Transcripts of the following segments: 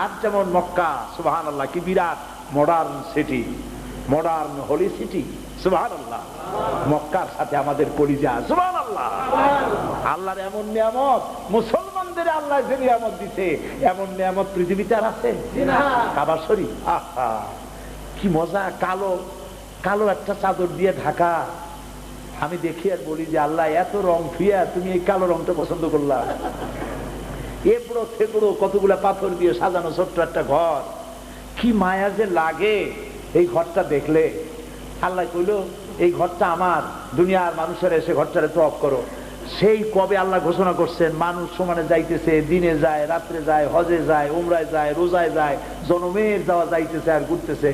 আর যেমন মক্কা, সুবহানাল্লাহ, কি বিরাট modern city, modern holy city, সুবহানাল্লাহ। মক্কার সাথে আমাদের কলিজা, সুবহানাল্লাহ। আল্লাহর এমন নিয়ামত, মুসলমানদের আল্লাহ যে নিয়ামত দিছে, এমন নিয়ামত পৃথিবীতে আর আছে? কাবা শরীফ, আহা কি মজা। কালো কালো একটা চাদর দিয়ে ঢাকা। আমি দেখি আর বলি যে আল্লাহ, এত রং ফিয়া তুমি এই কালো রংটা পছন্দ করলা। এবড়ো থেবড়ো কতগুলা পাথর দিয়ে সাজানো ছোট্ট একটা ঘর, কি মায়া যে লাগে এই ঘরটা দেখলে। আল্লাহ কইল এই ঘরটা আমার, দুনিয়ার মানুষের এসে ঘরটারে তওয়াফ করো। সেই কবে আল্লাহ ঘোষণা করছেন, মানুষ সমানে যাইতেছে, দিনে যায়, রাত্রে যায়, হজে যায়, উমরায় যায়, রোজায় যায়, জনমের যাওয়া যাইতেছে আর ঘুরতেছে।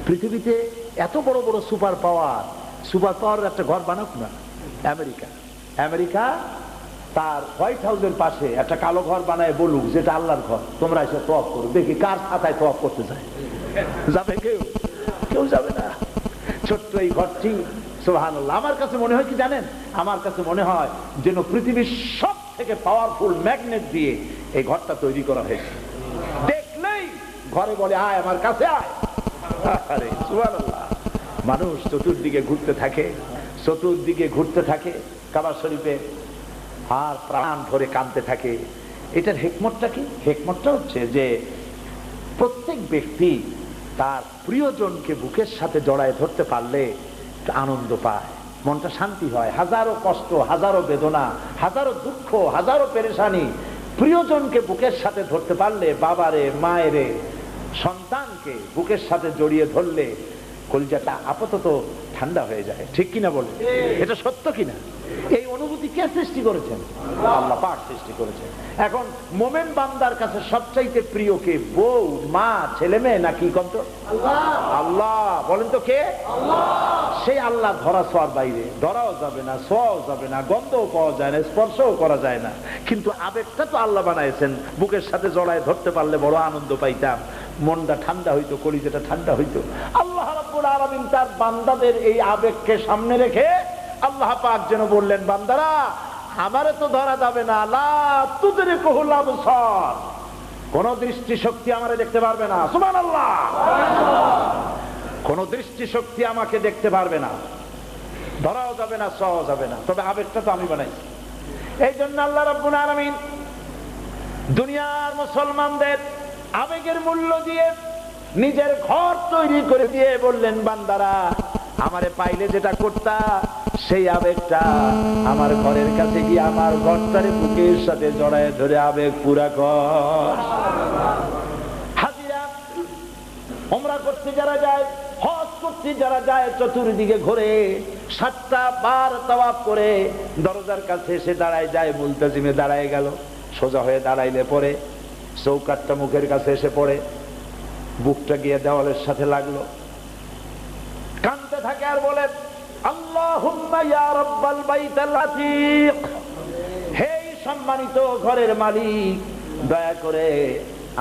পৃথিবীতে এত বড় বড় সুপার পাওয়ার একটা ঘর বানাক না। আমেরিকা তার হোয়াইট হাউসের পাশে একটা কালো ঘর বানায় বলুক যেটা আল্লাহর ঘর, তোমরা এসে তওয়াফ করো। দেখি কার ছাতায় তওয়াফ করতে যায়। যাবে কেউ যাবে না। ছোট্ট এই ঘরটি, সুবহানাল্লাহ, আমার কাছে মনে হয় কি জানেন, আমার কাছে মনে হয় যেন পৃথিবীর সব থেকে পাওয়ারফুল ম্যাগনেট দিয়ে এই ঘরটা তৈরি করা হয়েছে। দেখলেই ঘরে বলে আয় আমার কাছে আয়। আরে সুবহানাল্লাহ। মানুষ চতুর্দিকে ঘুরতে থাকে কাবা শরীফে, আর প্রাণ ভরে কাঁদতে থাকে। এটার হিকমতটা কি? হিকমতটা হচ্ছে যে প্রত্যেক ব্যক্তি তার প্রিয়জনকে বুকের সাথে জড়ায় ধরতে পারলে আনন্দ পায়, মনটা শান্তি হয়। হাজারো কষ্ট, হাজারো বেদনা, হাজারো দুঃখ, হাজারো পেরেশানি, প্রিয়জনকে বুকের সাথে ধরতে পারলে, বাবারে, মায়েরে, সন্তানকে বুকের সাথে জড়িয়ে ধরলে কলিজাটা আপাতত ঠান্ডা হয়ে যায়। ঠিক কিনা বলে? এটা সত্য কিনা? এই অনুভূতি কে সৃষ্টি করেছেন? আল্লাহ পাক সৃষ্টি করেছেন। এখন মোমেন বান্দার কাছে সবচাইতে প্রিয় কে? বউ, মা, ছেলে মেয়ে, নাকি কত? আল্লাহ। বলেন তো কে? সেই আল্লাহ ধরা ছোঁয়ার বাইরে, ধরাও যাবে না, ছোঁয়াও যাবে না, গন্ধও পাওয়া যায় না, স্পর্শও করা যায় না। কিন্তু আবেগটা তো আল্লাহ বানাইছেন। বুকের সাথে জড়ায় ধরতে পারলে বড় আনন্দ পাইতাম, মনটা ঠান্ডা হইতো, কলিজাটা ঠান্ডা হইতো। আল্লাহ রাব্বুল আলামিন তার বান্দাদের এই আবেগকে সামনে রেখে আল্লাহ পাক যেন বললেন, বান্দারা আমারে তো ধরা যাবে না, লা তুদরিকুহুল আবসার, কোন দৃষ্টি শক্তি আমারে দেখতে পারবে না। সুবহানাল্লাহ। কোন দৃষ্টি শক্তি আমাকে দেখতে পারবে না, ধরাও যাবে না, ছোঁয়াও যাবে না। তবে আবেগটা তো আমি বানাইছি। এই জন্য আল্লাহ রাব্বুল আলামিন দুনিয়ার মুসলমানদের আবেগের মূল্য দিয়ে নিজের ঘর তৈরি করে দিয়ে বললেন, বান্দারা আমারে পাইলে যেটা করতা সেই আবেগটা আমার ঘরের কাছে গিয়ে আমার ঘরটারে বুকের সাথে জড়ায় ধরে আবেগ পুরা কর। হাজিরা উমরা করতে যারা যায়, হজ করতে যারা যায়, চতুর্দিকে ঘুরে 7টা বার তাওয়াফ করে দরজার কাছে এসে দাঁড়ায় যায়, মুলতাজিমে দাঁড়ায় গেল। সোজা হয়ে দাঁড়াইলে পরে চৌকাঠটা মুখের কাছে এসে পড়ে, বুকটা গিয়ে দেওয়ালের সাথে লাগলো, কাঁদতে থাকে আর বলে, আল্লাহুম্মা ইয়া রাব্বাল বাইতুল আতীক, হে সম্মানিত ঘরের মালিক, দয়া করে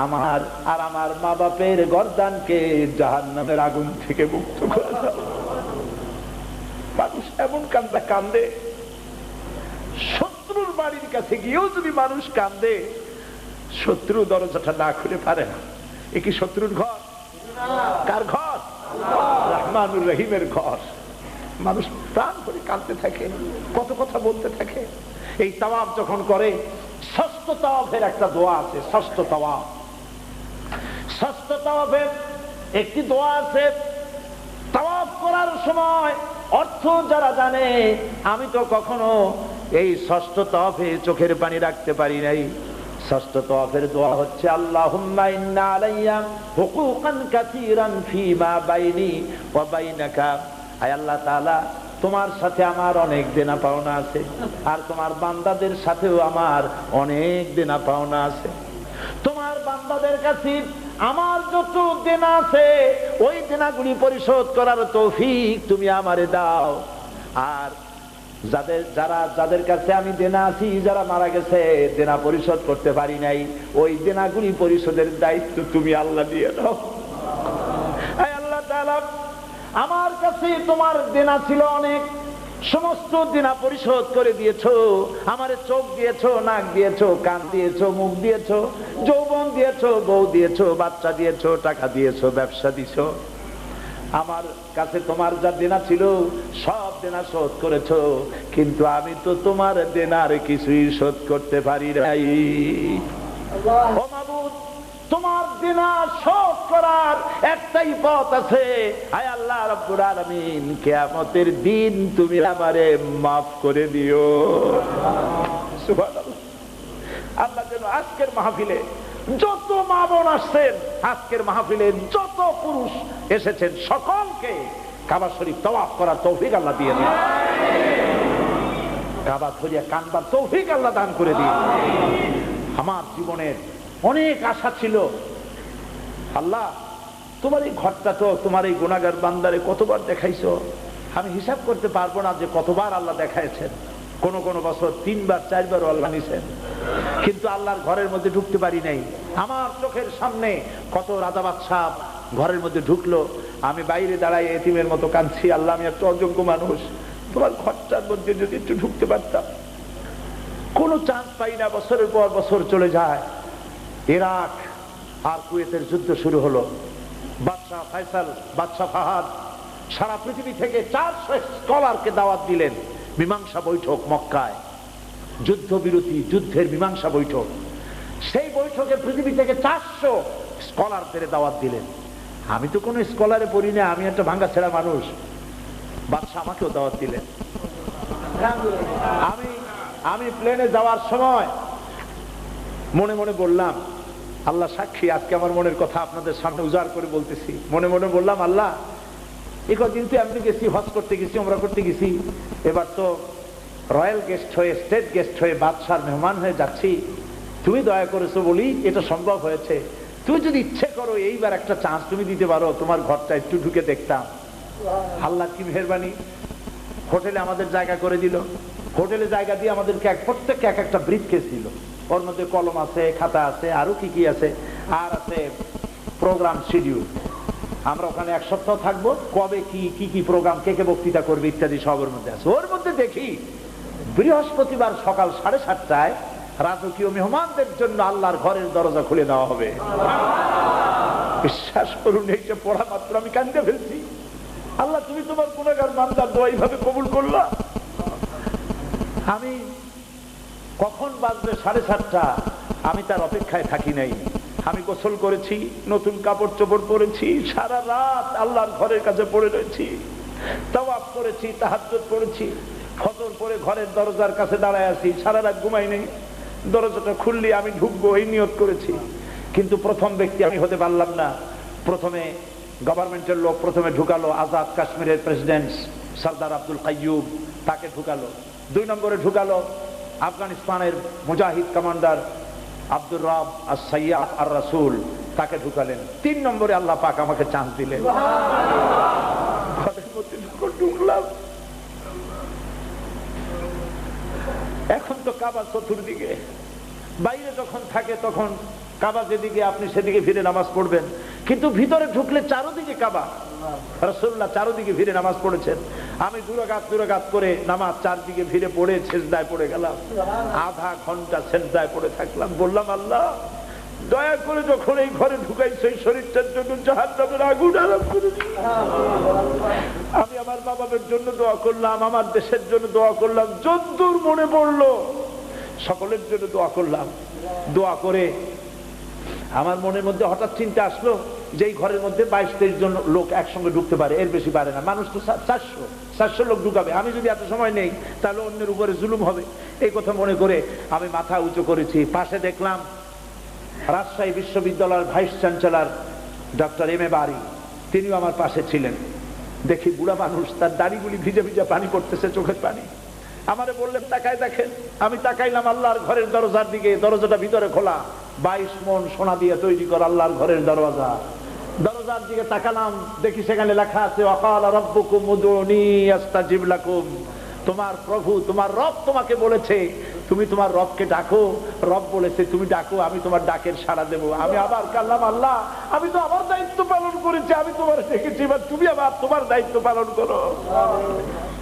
আমার আর আমার মা বাপের গর্দানকে জাহান্নামের আগুন থেকে মুক্ত করে দাও। মানুষ এমন কান্দে, শত্রুর বাড়ির কাছে গিয়েও যদি মানুষ কান্দে, শত্রু দরজাটা না খুলে পারে না। এ কি শত্রুর ঘর? কার ঘর? রহমানুর রহিমের ঘর। মানুষ প্রাণ করে কাঁদতে থাকে, কত কথা বলতে থাকে। এই তাওয়াফ যখন করে, ষষ্ঠ তাওয়াফের একটা দোয়া আছে। ষষ্ঠ তাওয়াফের একটি দোয়া আছে। তাওয়াফ করার সময় অর্থ যারা জানে, আমি তো কখনো এই ষষ্ঠ তাওয়াফে চোখের পানি রাখতে পারি নাই। ষষ্ঠ তাওয়াফের দোয়া হচ্ছে, আল্লাহুম্মা ইন্না আলাইয়া হুকুকান কাসীরান ফীমা বাইনি ওয়া বাইনাকা, আয় আল্লাহ তাআলা, তোমার সাথে আমার অনেক দেনা পাওনা আছে, আর তোমার বান্দাদের সাথেও আমার অনেক দেনা পাওনা আছে। তোমার বান্দাদের কাছে আমার যত দেনা আছে ওই দেনাগুলি পরিশোধ করার তৌফিক তুমি আমারে দাও। আর যাদের কাছে আমি দেনা আছি, যারা মারা গেছে, দেনা পরিশোধ করতে পারি নাই, ওই দেনাগুলি পরিশোধের দায়িত্ব তুমি আল্লাহ দিয়ে দাও। আল্লাহ তাআলা, আমার কাছে তোমার দেনা ছিল অনেক, সমস্ত দেনা পরিশোধ করে দিয়েছো, আমারে চোখ দিয়েছো, নাক দিয়েছো, কান দিয়েছো, মুখ দিয়েছো, যৌবন দিয়েছো, বউ দিয়েছো, বাচ্চা দিয়েছো, টাকা দিয়েছো, ব্যবসা দিয়েছো। আমার কাছে তোমার যা দেনা ছিল সব দেনা শোধ করেছো, কিন্তু আমি তো তোমার দেনার কিছুই শোধ করতে পারি নাই। ও মাবুদ, তোমার দেনা শোধ করার একটাই পথ আছে। আয় আল্লাহ রাব্বুল আলামিন, কিয়ামতের দিন তুমি আমারে মাফ করে দিও। সুবহানাল্লাহ। আল্লাহ যেন আজকের মাহফিলে যত মা বোন আসছেন, আজকের মাহফিলে যত পুরুষ এসেছেন, সকলকে কাবা শরীফ তাওয়াফ করার তৌফিক আল্লাহ দিয়ে দিন। কাবা ধরিয়া কানবার তৌফিক আল্লাহ দান করে দিন। আমার জীবনের অনেক আশা ছিল, আল্লাহ তোমার এই ঘরটা তো তোমার এই গুনাহগার বান্দারে কতবার দেখাইছো, আমি হিসাব করতে পারবো না যে কতবার আল্লাহ দেখাইছেন। কোন কোন বছর 3 বার 4 বার আল্লাহ নিছেন, কিন্তু আল্লাহর ঘরের মধ্যে ঢুকতে পারি নাই। আমার চোখের সামনে কত রাজা বাদশাহ ঘরের মধ্যে ঢুকলো, আমি বাইরে দাঁড়াই এতিমের মতো কাঁদছি, আল্লাহ আমি একটা অযোগ্য মানুষ, তোমার ঘরটার মধ্যে যদি একটু ঢুকতে পারতাম। কোনো চান্স পাই না, বছরের পর বছর চলে যায়। ইরাক আর কুয়েতের যুদ্ধ শুরু হলো। বাদশাহ ফয়সাল, বাদশাহ ফাহাদ সারা পৃথিবী থেকে 400 স্কলারকে দাওয়াত দিলেন মীমাংসা বৈঠক মক্কায়, যুদ্ধবিরতি, যুদ্ধের মীমাংসা বৈঠক। সেই বৈঠকে পৃথিবী থেকে 400 স্কলারদের দাওয়াত দিলেন। আমি তো কোনো স্কলারে পড়ি না, আমি একটা ভাঙ্গা ছেঁড়া মানুষ। বাদশাহ আমাকেও দাওয়াত দিলেন। আমি প্লেনে যাওয়ার সময় মনে মনে বললাম, আল্লাহ সাক্ষী, আজকে আমার মনের কথা আপনাদের সামনে উজাড় করে বলতেছি। মনে মনে বললাম, আল্লাহ এই কদিন তো আমি গেছি, হজ করতে গেছি, ওমরা করতে গেছি, এবার তো রয়্যাল গেস্ট হয়ে, স্টেট গেস্ট হয়ে, বাদশার মেহমান হয়ে যাচ্ছি। তুমি দয়া করেছো বলি এটা সম্ভব হয়েছে। তুমি যদি ইচ্ছে করো এইবার একটা চান্স তুমি দিতে পারো, তোমার ঘরটা একটু ঢুকে দেখতাম। আল্লাহ কি মেহেরবানি, হোটেলে আমাদের জায়গা করে দিল। হোটেলে জায়গা দিয়ে আমাদেরকে প্রত্যেককে এক একটা ব্রিফকেস দিল, ওর মধ্যে কলম আছে, খাতা আছে, আরো কি কি আছে, আর আছে প্রোগ্রাম শিডিউল। আমরা ওখানে 1 সপ্তাহ থাকবো, কবে কি কি কি প্রোগ্রাম, কে কে বক্তৃতা করবে ইত্যাদি সবের মধ্যে আছে। ওর মধ্যে দেখি বৃহস্পতিবার সকাল 7:30টায় রাজকীয় মেহমানদের জন্য আল্লাহর ঘরের দরজা খুলে দেওয়া হবে। বিশ্বাস করুন, এইটা পড়া মাত্র আমি কাঁদতে ফেলছি। আল্লাহ তুমি তোমার গুনাহগার বান্দার দোয়া এইভাবে কবুল করলা। আমি কখন বাজবে 7:30, আমি তার অপেক্ষায় থাকি নাই। আমি গোসল করেছি, নতুন কাপড় চোপড় পরেছি, সারা রাত আল্লাহর ঘরের কাছে পড়ে রয়েছি, তাওয়াফ করেছি, তাহাজ্জুদ পড়েছি, ফজর পড়ে ঘরের দরজার কাছে দাঁড়ায় আছি, সারা রাত ঘুমাই নেই। দরজাটা খুললে আমি ঢুকবো এই নিয়ত করেছি, কিন্তু প্রথম ব্যক্তি আমি হতে পারলাম না। প্রথমে গভর্নমেন্টের লোক প্রথমে ঢুকালো, আজাদ কাশ্মীরের প্রেসিডেন্ট সরদার আব্দুল কাইয়ুব, তাকে ঢুকালো। 2 নম্বরে ঢুকালো আফগানিস্তানের মুজাহিদ কমান্ডার আব্দুর রব আর-সাইয়াদ আর-রাসূল, তাকে ঢুকালেন। 3 নম্বরে আল্লাহ পাক আমাকে চান্স দিলেন। ঘরের মধ্যে ঢুকলাম। এখন তো কাবা চতুর্দিকে, বাইরে যখন থাকে তখন কাবা যেদিকে আপনি সেদিকে ফিরে নামাজ পড়বেন, কিন্তু ভিতরে ঢুকলে চারদিকে কাবা। রাসূলুল্লাহ চারদিকে ফিরে নামাজ পড়েছেন। আমি 2 রাকাত করে নামাজ চারদিকে ফিরে পড়ে সিজদায় পড়ে গেলাম। আধা ঘন্টা সিজদায় পড়ে থাকলাম। বললাম, আল্লাহ দয়া করে যখন এই ঘরে ঢুকাইছো এই শরীরটার জন্য জাহান্নামের আগুন আরাম করে দিও। আমি আমার বাবার জন্য দোয়া করলাম, আমার দেশের জন্য দোয়া করলাম, যদ্দূর মনে পড়লো সকলের জন্য দোয়া করলাম। দোয়া করে আমার মনের মধ্যে হঠাৎ চিন্তা আসলো যে এই ঘরের মধ্যে 22-23 জন লোক একসঙ্গে ঢুকতে পারে, এর বেশি পারে না। মানুষ তো 400 লোক ঢুকাবে, আমি যদি এত সময় নেই তাহলে অন্যের উপরে জুলুম হবে। এই কথা মনে করে আমি মাথা উঁচু করেছি। পাশে দেখলাম রাজশাহী বিশ্ববিদ্যালয়ের vice chancellor doctor M A বারি, তিনিও আমার পাশে ছিলেন। দেখি বুড়া মানুষ, তার দাড়িগুলি ভিজে ভিজে পানি পড়তেছে, চোখের পানি। আমারে বললেন তাকায় দেখেন। আমি তাকাইলাম আল্লাহর ঘরের দরজার দিকে। দরজাটা ভিতরে খোলা, 22 মণ সোনা দিয়ে তৈরি করা আল্লাহর ঘরের দরজা। দরজার দিকে তাকালাম, দেখি সেখানে লেখা আছে ওয়াকালা রাব্বুকুম উদউনি আস্তাজিব লাকুম। তোমার প্রভু, তোমার রব তোমাকে বলেছে তুমি তোমার রবকে ডাকো। রব বলেছে তুমি ডাকো, আমি তোমার ডাকের সাড়া দেব। আমি আবার কাল্লাম, আল্লাহ আমি তো আমার দায়িত্ব পালন করেছি, আমি তোমার ডেকেছি, এবার তুমি আবার তোমার দায়িত্ব পালন করো।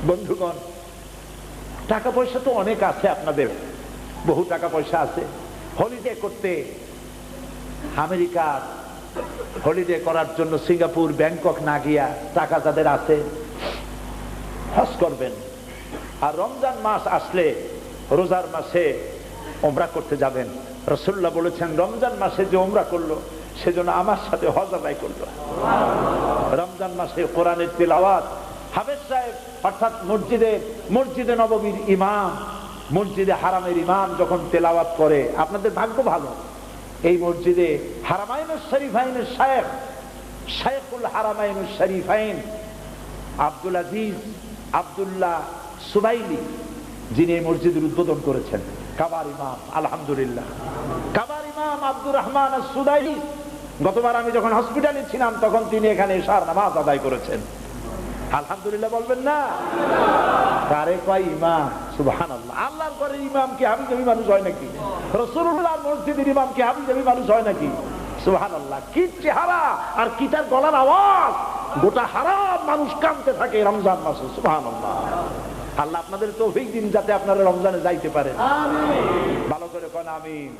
বন্ধুগণ, টাকা পয়সা তো অনেক আছে আপনাদের, বহু টাকা পয়সা আছে। হলিডে করতে আমেরিকা, হলিডে করার জন্য সিঙ্গাপুর, ব্যাংকক না গিয়া টাকা যাদের আছে হজ করবেন। আর রমজান মাস আসলে রোজার মাসে ওমরা করতে যাবেন। রাসূলুল্লাহ বলেছেন রমজান মাসে যে ওমরা করলো সেজন্য আমার সাথে হজ আদায় করলো। রমজান মাসে কোরআনের তিলাওয়াত হাফেজ সাহেব অর্থাৎ মসজিদে নববীর ইমাম, মসজিদে হারামের ইমাম যখন তেলাওয়াত করে, আপনাদের ভাগ্য ভালো, এই মসজিদে হারামাইনুশ শরীফাইনের শাইখুল হারামাইনুশ শরীফাইন আব্দুল আজিজ আব্দুল্লাহ সুবাইলি, যিনি এই মসজিদের উদ্বোধন করেছেন, কাবার ইমাম, আলহামদুলিল্লাহ। কাবার ইমাম আব্দুর রহমান আস-সুদাইলি, গতবার আমি যখন হসপিটালে ছিলাম তখন তিনি এখানে ইশার নামাজ আদায় করেছেন, আলহামদুলিল্লাহ বলবেন না? কারে কয় ইমাম, সুবহানাল্লাহ। আল্লাহর ঘরের ইমাম কি হাবিজাবি মানুষ হয় নাকি? রাসূলুল্লাহর মসজিদের ইমাম কি হাবিজাবি মানুষ হয় নাকি? সুবহানাল্লাহ। কি চেহারা আর কি তার গলার আওয়াজ, গোটা হারাম মানুষ কাঁদতে থাকে রমজান মাসে, সুবহানাল্লাহ। আল্লাহ আপনাদের তৌফিক দিন যাতে আপনারা রমজানে যাইতে পারেন। আমিন। ভালো করে কোন আমিন।